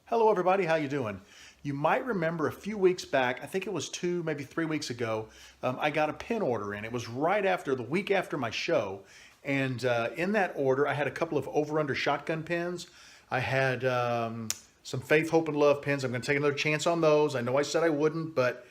Hello everybody, how you doing? You might remember a few weeks back, I think it was 2, maybe 3 weeks ago, I got a pin order in. It was right after, the week after my show. And in that order, I had a couple of over-under shotgun pins. I had some Faith, Hope, and Love pins. I'm going to take another chance on those. I know I said I wouldn't, but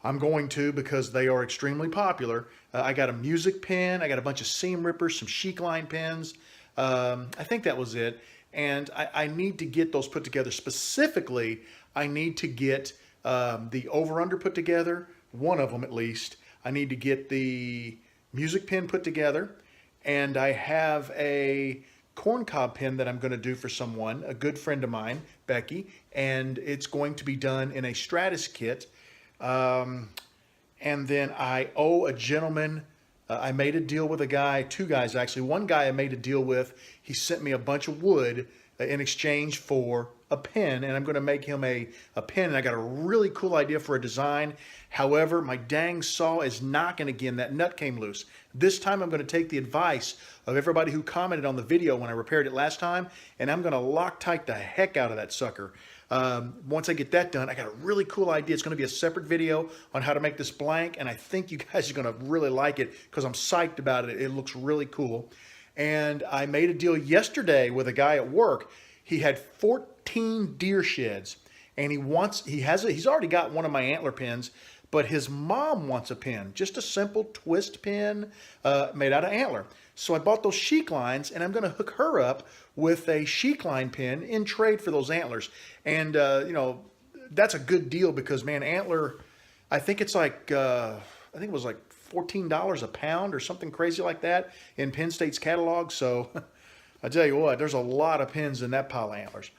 I'm going to because they are extremely popular. I got a music pin. I got a bunch of seam rippers, some chic line pins. I think that was it. And I need to get those put together. Specifically, I need to get the over-under put together, one of them at least. I need to get the music pin put together. And I have a corncob pin that I'm going to do for someone, a good friend of mine, Becky. And it's going to be done in a Stratus kit. And then I owe a gentleman, I made a deal with a guy, two guys actually. One guy I made a deal with, he sent me a bunch of wood in exchange for a pen, and I'm going to make him a pen, and I got a really cool idea for a design. However, my dang saw is knocking again. That nut came loose. This time I'm going to take the advice of everybody who commented on the video when I repaired it last time, and I'm going to Loctite the heck out of that sucker. Once I get that done, I got a really cool idea. It's going to be a separate video on how to make this blank, and I think you guys are going to really like it because I'm psyched about it. It looks really cool. And I made a deal yesterday with a guy at work. He had 14 deer sheds, and he's already got one of my antler pins, but his mom wants a pin, just a simple twist pin made out of antler. So I bought those chic lines, and I'm going to hook her up with a chic line pin in trade for those antlers. And, you know, that's a good deal because, man, antler, I think it's like, I think it was like $14 a pound or something crazy like that in Penn State's catalog. So I tell you what, there's a lot of pins in that pile of antlers.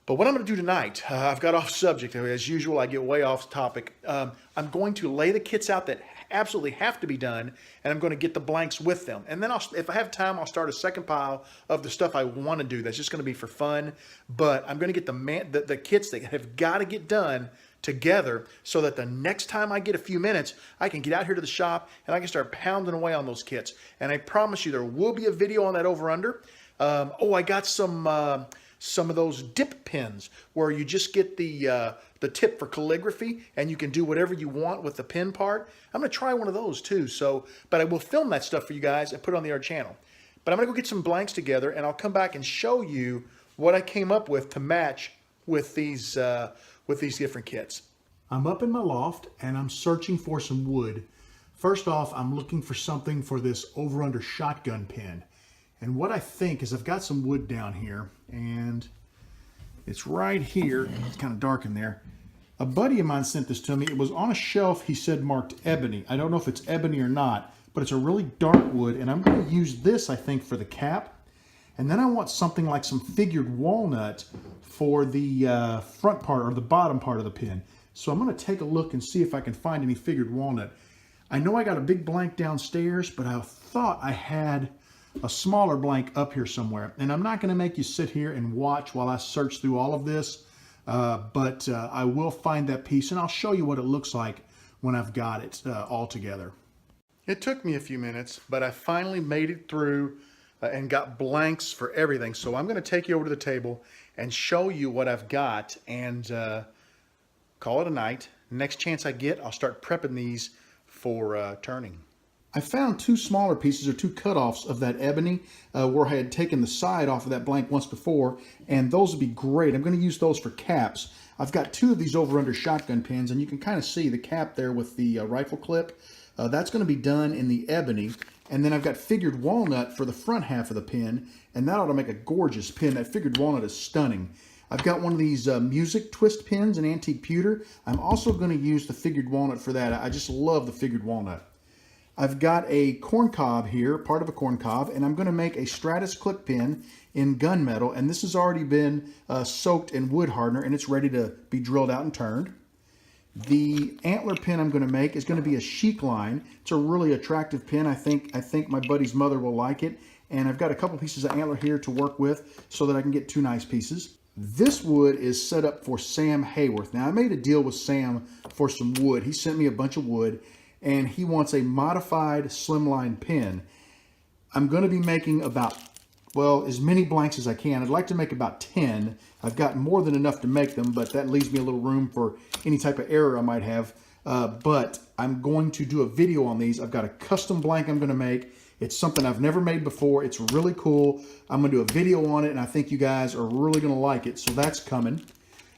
But what I'm going to do tonight, I've got off subject. As usual, I get way off topic. I'm going to lay the kits out that absolutely have to be done, and I'm going to get the blanks with them. And then if I have time, I'll start a second pile of the stuff I want to do. That's just going to be for fun. But I'm going to get the kits that have got to get done together so that the next time I get a few minutes, I can get out here to the shop and I can start pounding away on those kits. And I promise you there will be a video on that over-under. I got some of those dip pins where you just get the tip for calligraphy and you can do whatever you want with the pin part. I'm going to try one of those too. But I will film that stuff for you guys and put it on the other channel. But I'm going to go get some blanks together and I'll come back and show you what I came up with to match with these different kits. I'm up in my loft and I'm searching for some wood. First off, I'm looking for something for this over-under shotgun pin. And what I think is I've got some wood down here, and it's right here. It's kind of dark in there. A buddy of mine sent this to me. It was on a shelf, he said marked ebony. I don't know if it's ebony or not, but it's a really dark wood, and I'm going to use this, I think, for the cap. And then I want something like some figured walnut for the front part or the bottom part of the pin. So I'm going to take a look and see if I can find any figured walnut. I know I got a big blank downstairs, but I thought I had a smaller blank up here somewhere. And I'm not going to make you sit here and watch while I search through all of this, but I will find that piece and I'll show you what it looks like when I've got it all together. It took me a few minutes, but I finally made it through and got blanks for everything. So I'm going to take you over to the table and show you what I've got and call it a night. Next chance I get, I'll start prepping these for turning. I found two smaller pieces or two cutoffs of that ebony where I had taken the side off of that blank once before, and those would be great. I'm going to use those for caps. I've got two of these over-under shotgun pins, and you can kind of see the cap there with the rifle clip. That's going to be done in the ebony, and then I've got figured walnut for the front half of the pin, and that ought to make a gorgeous pin. That figured walnut is stunning. I've got one of these music twist pins in antique pewter. I'm also going to use the figured walnut for that. I just love the figured walnut. I've got a corncob here, part of a corncob, and I'm going to make a Stratus clip pin in gunmetal, and this has already been soaked in wood hardener, and it's ready to be drilled out and turned. The antler pin I'm going to make is going to be a chic line. It's a really attractive pin. I think my buddy's mother will like it, and I've got a couple pieces of antler here to work with so that I can get two nice pieces. This wood is set up for Sam Hayworth. Now, I made a deal with Sam for some wood. He sent me a bunch of wood, and he wants a modified slimline pin. I'm going to be making about well, as many blanks as I can. I'd like to make about 10. I've got more than enough to make them, but that leaves me a little room for any type of error I might have. But I'm going to do a video on these. I've got a custom blank I'm going to make. It's something I've never made before. It's really cool. I'm going to do a video on it, and I think you guys are really going to like it. So that's coming.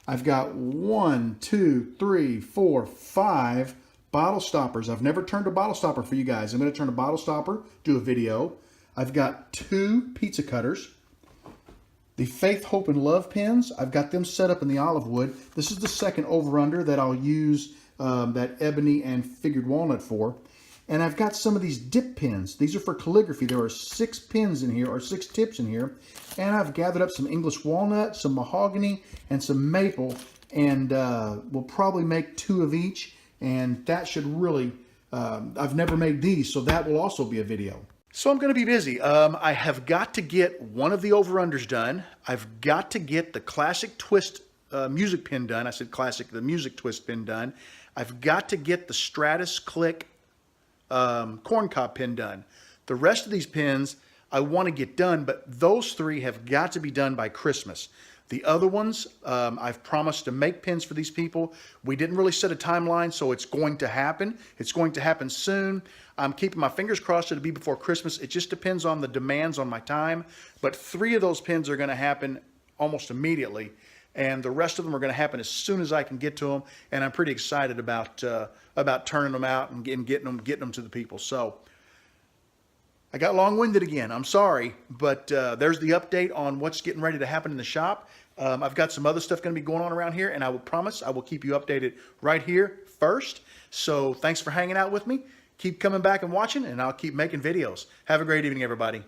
I've got 1, 2, 3, 4, 5 bottle stoppers. I've never turned a bottle stopper for you guys. I'm going to turn a bottle stopper, do a video. I've got 2 pizza cutters. The Faith, Hope, and Love pins, I've got them set up in the olive wood. This is the second over-under that I'll use that ebony and figured walnut for. And I've got some of these dip pins. These are for calligraphy. There are 6 pins in here, or 6 tips in here. And I've gathered up some English walnut, some mahogany, and some maple. And we'll probably make 2 of each. And that should really, I've never made these, so that will also be a video. So I'm going to be busy. I have got to get one of the over-unders done. I've got to get the classic twist music pin done. I said classic, the music twist pin done. I've got to get the Stratus Click corncob pin done. The rest of these pins I want to get done, but those 3 have got to be done by Christmas. The other ones, I've promised to make pins for these people. We didn't really set a timeline, so it's going to happen. It's going to happen soon. I'm keeping my fingers crossed it'll be before Christmas. It just depends on the demands on my time. But 3 of those pins are going to happen almost immediately, and the rest of them are going to happen as soon as I can get to them. And I'm pretty excited about turning them out and getting them to the people. So I got long-winded again. I'm sorry, but there's the update on what's getting ready to happen in the shop. I've got some other stuff going to be going on around here, and I will promise I will keep you updated right here first. So thanks for hanging out with me. Keep coming back and watching, and I'll keep making videos. Have a great evening, everybody.